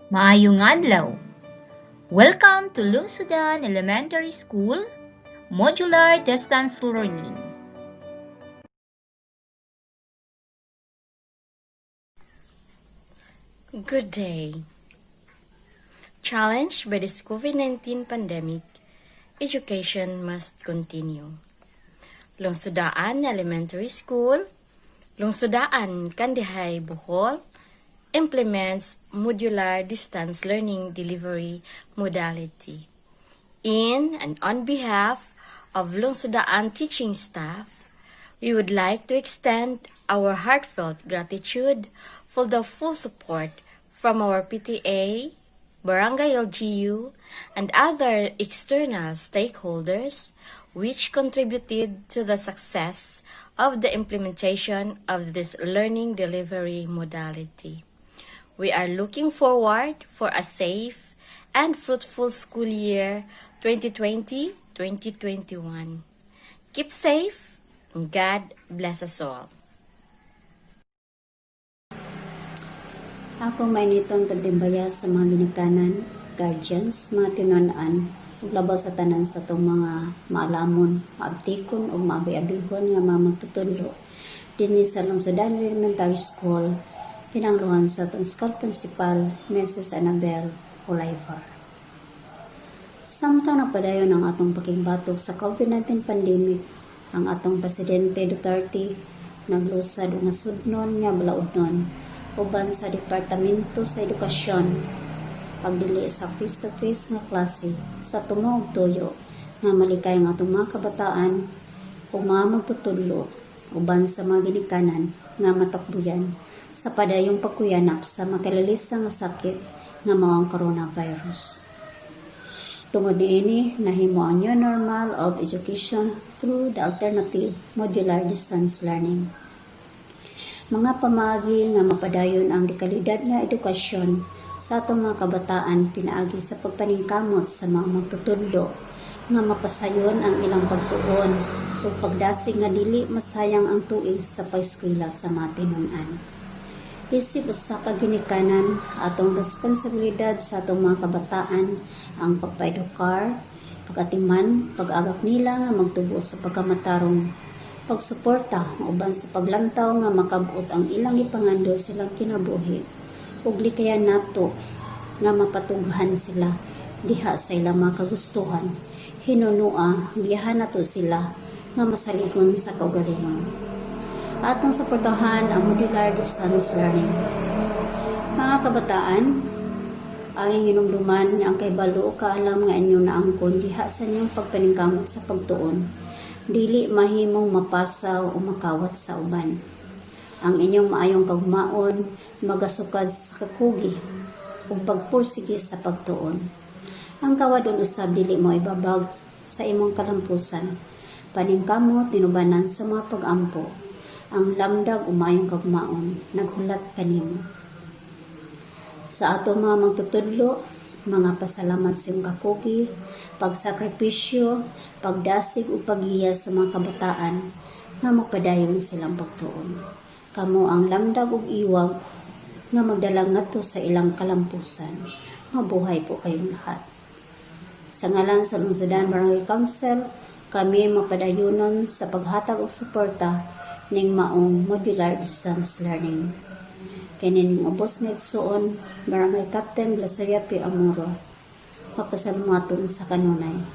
Maayong adlaw. Welcome to Lungsodaan Elementary School, Modular Distance Learning. Good day. Challenged by this COVID-19 pandemic, education must continue. Lungsodaan Elementary School, Lungsodaan, Kandihay, Bohol, implements modular distance learning delivery modality. In and on behalf of Lungsodaan teaching staff, we would like to extend our heartfelt gratitude for the full support from our PTA, Barangay LGU, and other external stakeholders which contributed to the success of the implementation of this learning delivery modality. We are looking forward for a safe and fruitful school year 2020-2021. Keep safe and God bless us all. Ako may nitong tagdimbaya sa mga ginikanan, guardians, mga tinanaan, ug labaw sa tanan sa itong mga maalamon, maabtikon o maabi-abihon nga mga magtutudlo dinhi sa Lungsodaan Elementary School, pinangluhan sa itong school principal, Mrs. Annabel Olivar. Samtang napadayon ang atong pakigbatok sa COVID-19 pandemic, ang atong Presidente Duterte naglusad nga sudnon nga balaudnon uban sa Departamento sa Edukasyon pagdili sa face-to-face nga klase sa tumo ug tuyo nga malikay nga atong mga kabataan ug mga magtutudlo uban sa mga ginikanan nga matakbuyan sa padayong pagkuyanap sa makalalisa nga sakit nga mao ang coronavirus. Tungod niini, nahimo ang new normal of education through the alternative modular distance learning. Mga pamagi nga mapadayon ang dekalidad nga edukasyon sa atong mga kabataan pinaagi sa pagpaningkamot sa mga magtutudlo nga mapasayon ang ilang pagtuon ug pagdasig nga dili masayang ang tuig sa paeskwela sa mga tinun-an. Isip usa ka ginikanan atong responsibilidad sa atong mga kabataan ang pagpaedukar, pagatiman, pag-agak nila nga magtubo sa pagkamatarong, pagsuporta uban sa paglantaw nga makabut ang ilang ipangando silang kinabuhi ug likayan nato nga mapatughan sila diha sa ilang mga kagustuhan, hinunua giyahan nato sila nga masaligon sa kaugalingon. Atong suportahan ang modular distance learning. Mga kabataan, ang hinumduman nga ang kaibalo kaalam nga inyo na angkon diha sa inyong pagpaningkamot sa pagtuon, dili mahimong mapasaw o makawat sa uban. Ang inyong maayong kagmaon magasukad sa kakugi ug pagpursige sa pagtuon. Ang kawadon usab dili mo ibabag sa imong kalampusan, paningkamot tinubanan sa mga pag-ampo. Ang lamdag umayong kagmaon naghulat kanimo. Sa ato mga magtutudlo, mga pasalamat sa iyong kakugi, pagsakripisyo, pagdasig o paghiya sa mga kabataan nga magpadayon silang pagtuon. Kamo ang lamdag ug iwag nga magdala ngadto sa ilang kalampusan. Mabuhay po kayong lahat. Sa ngalan sa Lungsodaan Barangay Council, kami mapadayonon sa paghatag og suporta ning maong modular distance learning. Kinin ubos nga igsuon, Barangay Captain Glaceria P. Amuro, mapasalumaton sa kanunay.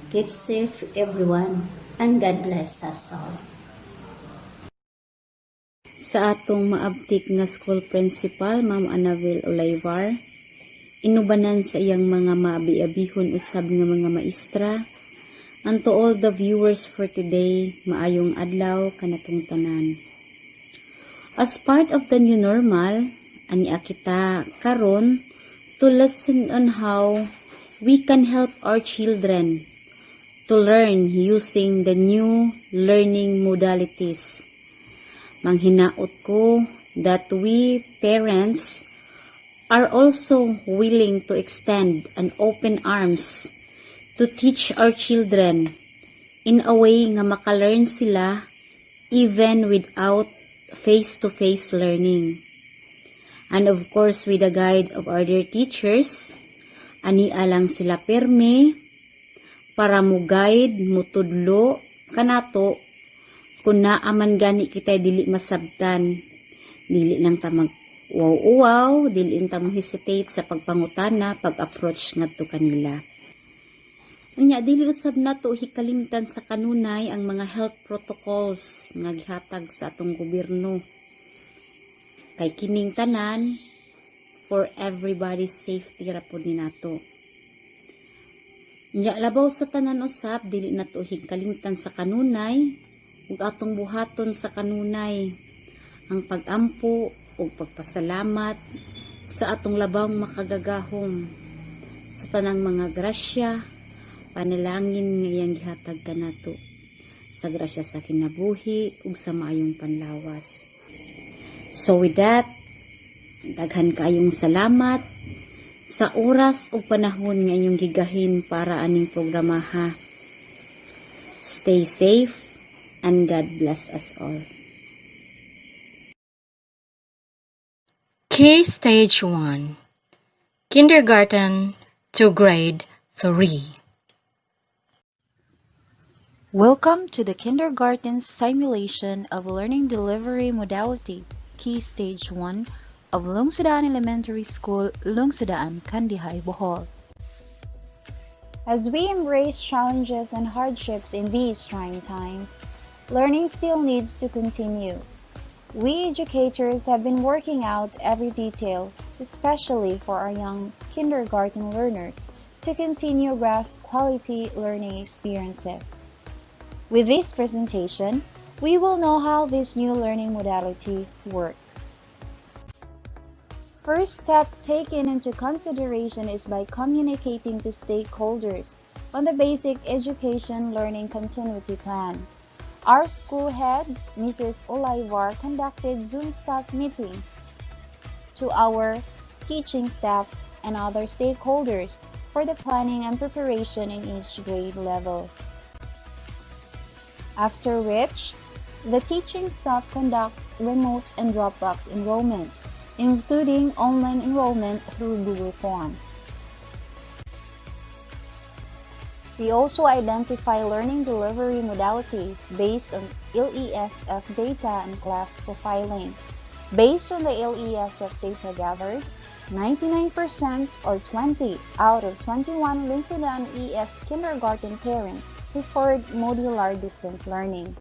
Keep safe everyone, and God bless us all. Sa atong maabtik nga school principal, Ma'am Annabel Olivar, inubanan sa iyang mga maabi-abihon usab nga mga maestra. And to all the viewers for today, maayong adlaw kanatong tanan. As part of the new normal, ania kita karon to listen on how we can help our children to learn using the new learning modalities. Manghinaot ko that we parents are also willing to extend an open arms to teach our children in a way nga makalearn sila even without face-to-face learning. And of course, with the guide of our dear teachers, ania lang sila perme para mo guide, mo tudlo, kanato, kung naaman gani kita dili masabtan. Dili lang ta mag wow, dili lang ta mo hesitate sa pagpangutana, pag-approach ngadto kanila. Unya, dili usab nato hikalimtan sa kanunay ang mga health protocols nga gihatag sa atong gobyerno. Kay kining tanan, for everybody's safety ra pud ni nato. Unya, labaw sa tanan usab, dili nato hikalimtan sa kanunay, ug atong buhaton sa kanunay ang pag-ampo ug pagpasalamat sa atong labang makagagahom sa tanang mga grasya, panalangin nga iyang gihatag kanato, sa grasya sa kinabuhi ug sa maayong panlawas. So with that, daghan kaayong salamat sa oras ug panahon nga inyong gigahin para aning programaha. Stay safe and God bless us all. Key Stage 1, Kindergarten to Grade 3. Welcome to the kindergarten simulation of learning delivery modality, Key Stage 1 of Lungsodaan Elementary School, Lungsodaan, Kandihay, Bohol. As we embrace challenges and hardships in these trying times, learning still needs to continue. We educators have been working out every detail, especially for our young kindergarten learners, to continue grasp quality learning experiences. With this presentation, we will know how this new learning modality works. First step taken into consideration is by communicating to stakeholders on the basic education learning continuity plan. Our school head, Mrs. Olaivar, conducted Zoom staff meetings to our teaching staff and other stakeholders for the planning and preparation in each grade level. After which, the teaching staff conduct remote and Dropbox enrollment, including online enrollment through Google Forms. We also identify learning delivery modality based on LESF data and class profiling. Based on the LESF data gathered, 99% or 20 out of 21 Lungsodaan ES kindergarten parents preferred modular distance learning.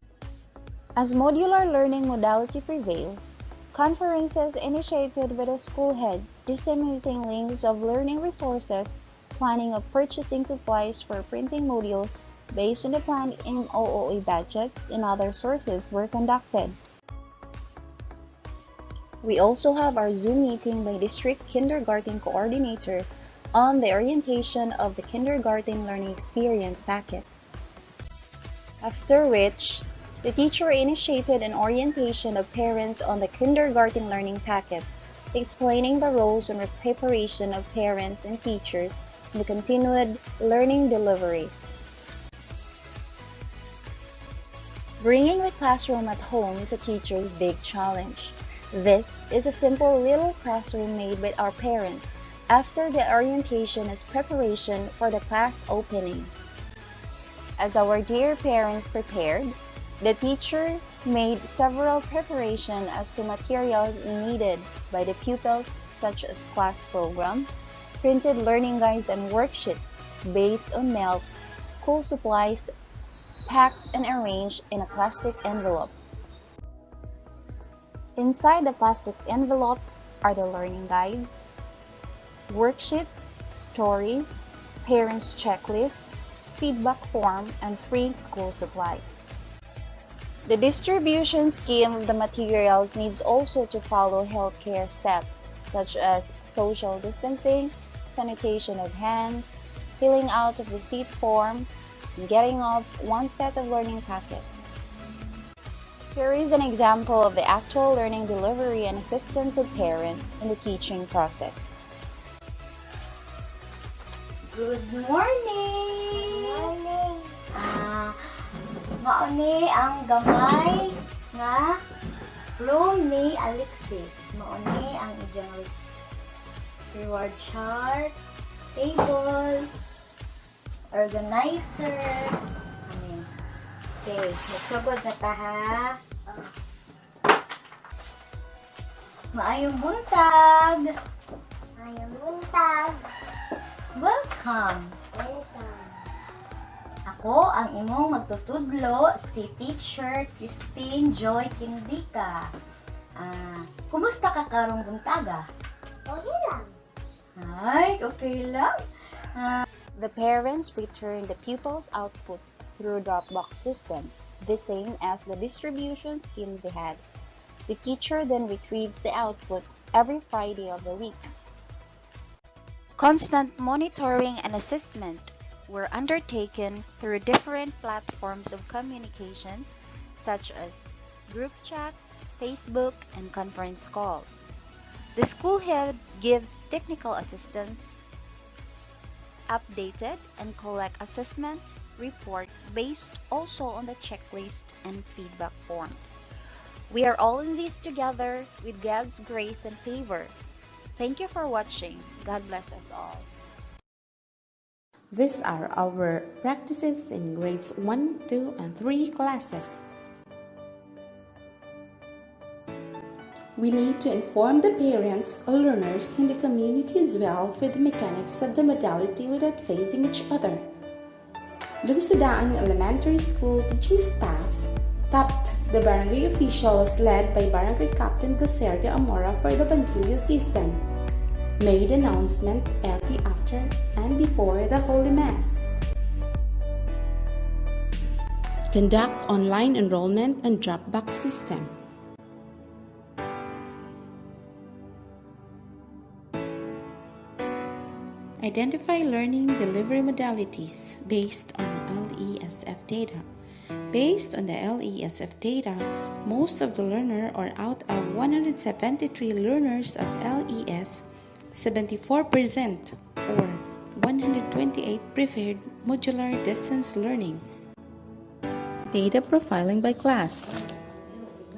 As modular learning modality prevails, conferences initiated by the school head disseminating links of learning resources, planning of purchasing supplies for printing modules based on the planned MOOE budgets and other sources were conducted. We also have our Zoom meeting by District Kindergarten Coordinator on the orientation of the kindergarten learning experience packets. After which, the teacher initiated an orientation of parents on the kindergarten learning packets, explaining the roles and preparation of parents and teachers in the continued learning delivery. Bringing the classroom at home is a teacher's big challenge. This is a simple little classroom made by our parents after the orientation as preparation for the class opening. As our dear parents prepared, the teacher made several preparations as to materials needed by the pupils such as class program, printed learning guides and worksheets based on milk, school supplies packed and arranged in a plastic envelope. Inside the plastic envelopes are the learning guides, worksheets, stories, parents' checklist, feedback form, and free school supplies. The distribution scheme of the materials needs also to follow healthcare steps such as social distancing, sanitation of hands, filling out of the seat form, and getting off one set of learning packet. Here is an example of the actual learning delivery and assistance of parent in the teaching process. Good morning! Mauni ang gamay nga room ni Alexis. Mauni ang iyang reward chart, table, organizer. Amen. Okay, magsugod na ta ha. Maayong buntag. Maayong buntag. Welcome. Welcome. Ako ang imong magtutudlo si Teacher Christine Joy Kindika. Kumusta ka karong buntaga? Okay lang. Ay, okay lang. The parents return the pupils' output through Dropbox system, the same as the distribution scheme they had. The teacher then retrieves the output every Friday of the week. Constant monitoring and assessment were undertaken through different platforms of communications such as group chat, Facebook, and conference calls. The school head gives technical assistance, updated and collect assessment report based also on the checklist and feedback forms. We are all in this together with God's grace and favor. Thank you for watching. God bless us all. These are our practices in grades 1, 2, and 3 classes. We need to inform the parents, learners, and the community as well for the mechanics of the modality without facing each other. Lungsodaan Elementary School teaching staff tapped the barangay officials led by Barangay Captain Placerda Amora for the Bantilio system, made announcement every after and before the Holy Mass, conduct online enrollment and Dropbox system, identify learning delivery modalities based on LESF data. Based on the LESF data, most of the learners are out of 173 learners of LES, 74% or 128 preferred modular distance learning. Data profiling by class.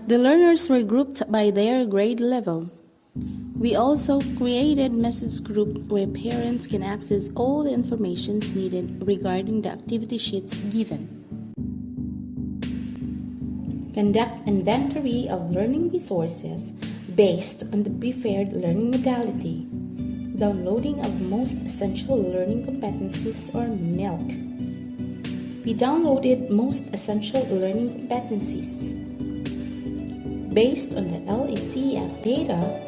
The learners were grouped by their grade level. We also created message group where parents can access all the information needed regarding the activity sheets given. Conduct inventory of learning resources based on the preferred learning modality. Downloading of most essential learning competencies or MILC. We downloaded most essential learning competencies. Based on the LECF data,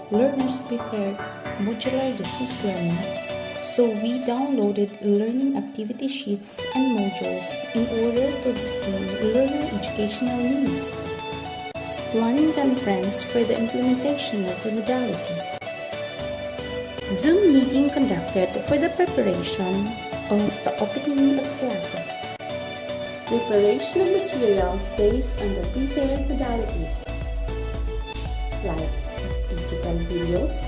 learners preferred modular distance learning, so we downloaded learning activity sheets and modules in order to obtain learner educational needs. Planning conference for the implementation of the modalities. Zoom meeting conducted for the preparation of the opening of classes. Preparation of materials based on the prepared modalities, like digital videos,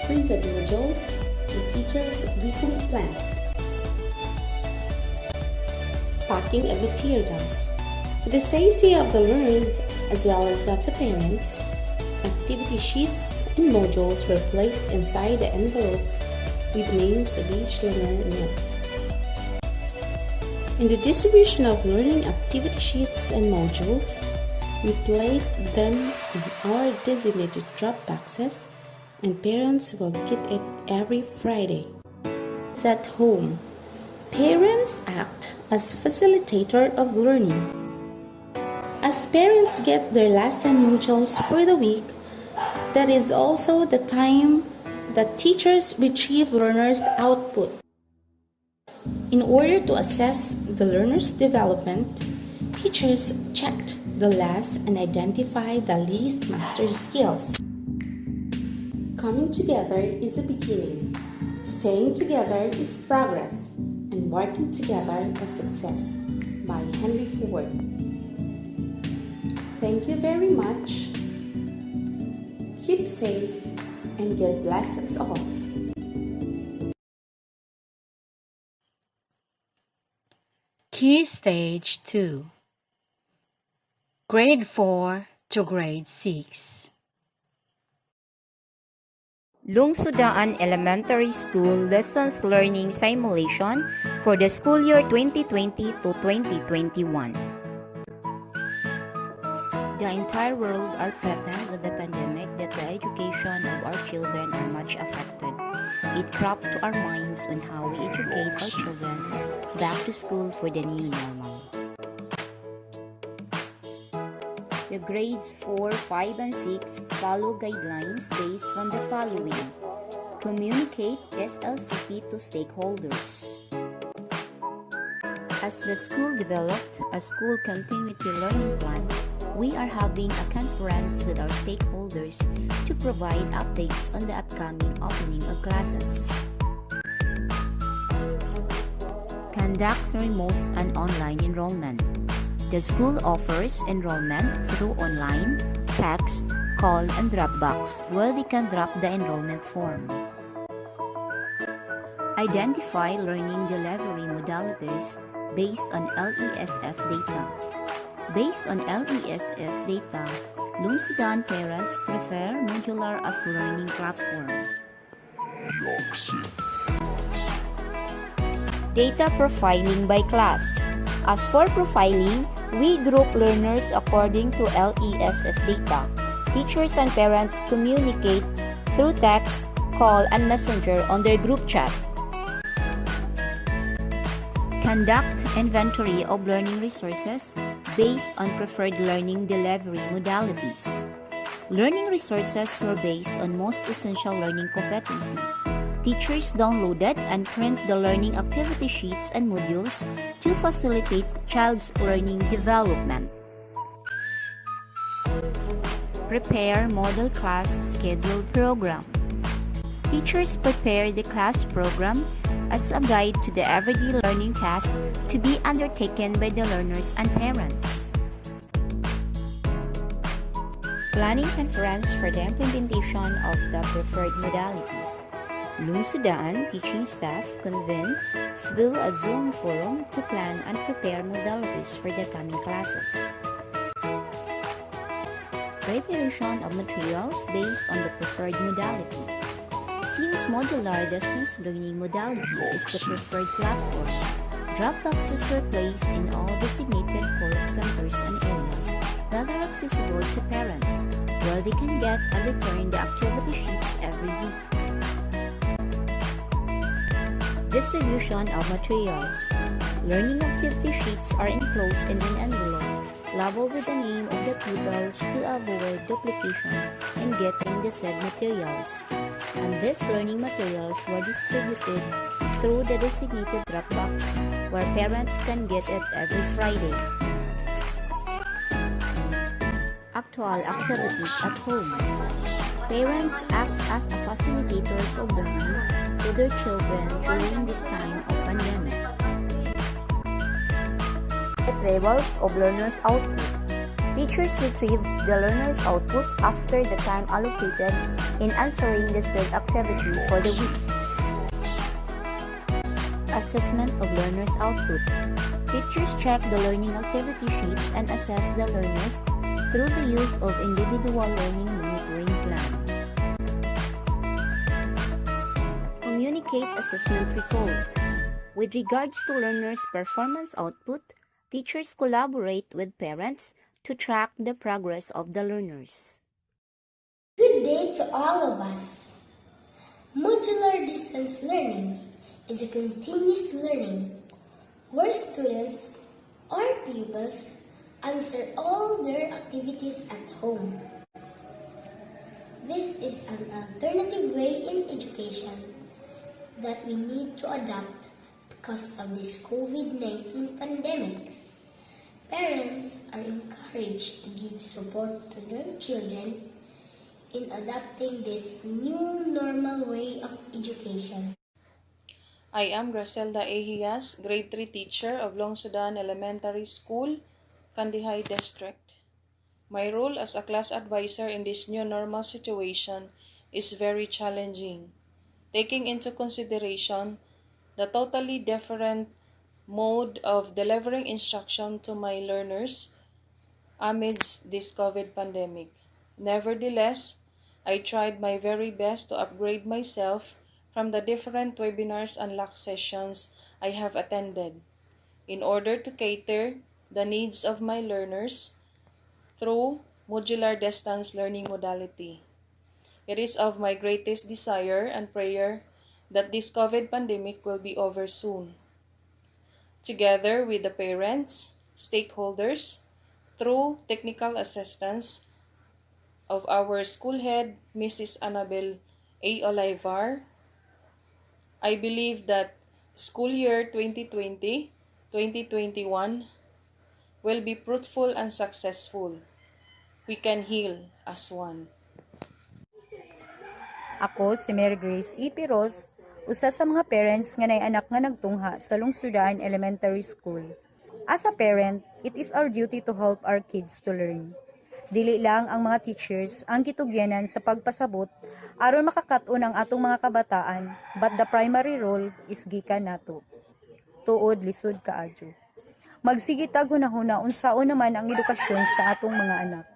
printed modules, the teacher's weekly plan. Packing of materials. For the safety of the learners as well as of the parents, activity sheets and modules were placed inside the envelopes with names of each learner note. In the distribution of learning activity sheets and modules, we placed them in our designated drop boxes, and parents will get it every Friday. At home, parents act as facilitator of learning. As parents get their lesson modules for the week, that is also the time that teachers retrieve learners' output. In order to assess the learner's development, teachers checked the last and identify the least mastered skills. Coming together is a beginning. Staying together is progress. And working together is success. By Henry Ford. Thank you very much. Keep safe and God bless us all. Key Stage 2 Grade 4 to grade 6. Lungsodaan Elementary School Lessons Learning Simulation for the school year 2020 to 2021. The entire world are threatened with the pandemic that the education of our children are much affected. It cropped to our minds on how we educate our children back to school for the new normal. The grades 4, 5, and 6 follow guidelines based on the following. Communicate SLCP to stakeholders. As the school developed a school continuity learning plan, we are having a conference with our stakeholders to provide updates on the upcoming opening of classes. Conduct remote and online enrollment. The school offers enrollment through online, text, call, and Dropbox where they can drop the enrollment form. Identify learning delivery modalities based on LESF data. Based on LESF data, Lungsodaan parents prefer modular as learning platform. Data profiling by class. As for profiling, we group learners according to LESF data. Teachers and parents communicate through text, call, and messenger on their group chat. Conduct inventory of learning resources based on preferred learning delivery modalities. Learning resources were based on most essential learning competency. Teachers downloaded and print the learning activity sheets and modules to facilitate child's learning development. Prepare model class schedule program. Teachers prepare the class program as a guide to the everyday learning tasks to be undertaken by the learners and parents. Planning conference for the implementation of the preferred modalities. Lungsodaan teaching staff convene through a Zoom forum to plan and prepare modalities for the coming classes. Preparation of materials based on the preferred modality. Since modular distance learning modality is the preferred platform, Dropboxes were placed in all designated work centers and areas that are accessible to parents, where they can get and return the activity sheets every week. Distribution of materials. Learning activity sheets are enclosed in an envelope labeled with the name of the pupils to avoid duplication in getting the said materials. And these learning materials were distributed through the designated Dropbox where parents can get it every Friday. Actual activities at home. Parents act as a facilitators of learning to their children during this time of pandemic. Retrievals of learners' output. Teachers retrieve the learner's output after the time allocated in answering the said activity for the week. Assessment of learner's output. Teachers check the learning activity sheets and assess the learners through the use of individual learning monitoring plan. Communicate assessment result. With regards to learners' performance output, teachers collaborate with parents to track the progress of the learners. Good day to all of us. Modular distance learning is a continuous learning where students or pupils answer all their activities at home. This is an alternative way in education that we need to adopt because of this COVID-19 pandemic. Parents are encouraged to give support to their children in adopting this new normal way of education. I am Gracelda Ejias, grade 3 teacher of Lungsodaan Elementary School, Kandihay District. My role as a class advisor in this new normal situation is very challenging, taking into consideration the totally different mode of delivering instruction to my learners amidst this COVID pandemic. Nevertheless, I tried my very best to upgrade myself from the different webinars and LAC sessions I have attended in order to cater the needs of my learners through modular distance learning modality. It is of my greatest desire and prayer that this COVID pandemic will be over soon. Together with the parents, stakeholders, through technical assistance of our school head, Mrs. Annabel A. Olivar, I believe that school year 2020-2021 will be fruitful and successful. We can heal as one. Ako si Mary Grace E. Piros, usa sa mga parents nga nay anak nga nagtungha sa Lungsodaan Elementary School. As a parent, it is our duty to help our kids to learn. Dili lang ang mga teachers ang gitugyanan sa pagpasabot aron makakaton ang atong mga kabataan, but the primary role is gikan nato. Tuod lisod kaadyo. Magsige tag hunahuna unsaon naman ang edukasyon sa atong mga anak.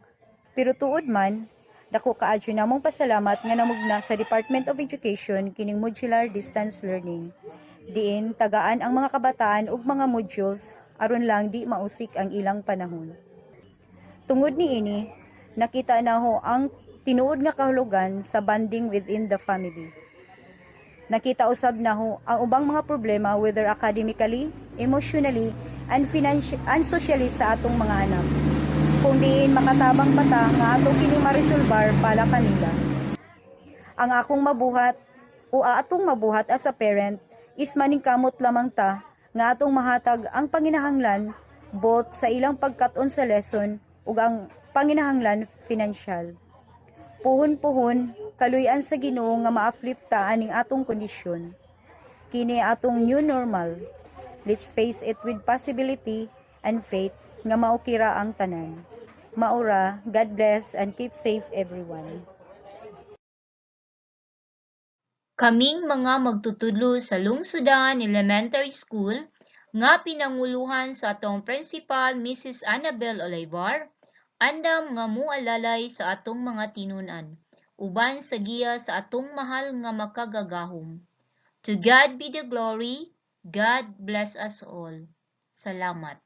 Pero tuod man, dako kaadyo namong pasalamat nga namugna sa Department of Education kining modular distance learning. Diin tagaan ang mga kabataan og mga modules aron lang di mausik ang ilang panahon. Tungod niini, nakita naho ang tinuod nga kahulugan sa bonding within the family. Nakita usab naho ang ubang mga problema whether academically, emotionally, and socially sa atong mga anak. Kung diin makatabang bata nga ato kini marisolbar pala kanila. Ang akong mabuhat o atong mabuhat as a parent is maningkamot lamang ta nga atong mahatag ang panginahanglan both sa ilang pagkat-on sa lesson ug ang panginahanglan financial. Puhon-puhon, kaluy-an sa Ginoo nga ma-uplift ta aning atong kondisyon. Kini atong new normal. Let's face it with possibility and faith nga maukira ang tanan. Maura, God bless and keep safe everyone. Kaming mga magtutudlo sa Lungsodaan Elementary School nga pinanguluhan sa atong principal Mrs. Annabel Olivar, andam nga mualalay sa atong mga tinunan, uban sa giya sa atong mahal nga makagagahom. To God be the glory. God bless us all. Salamat.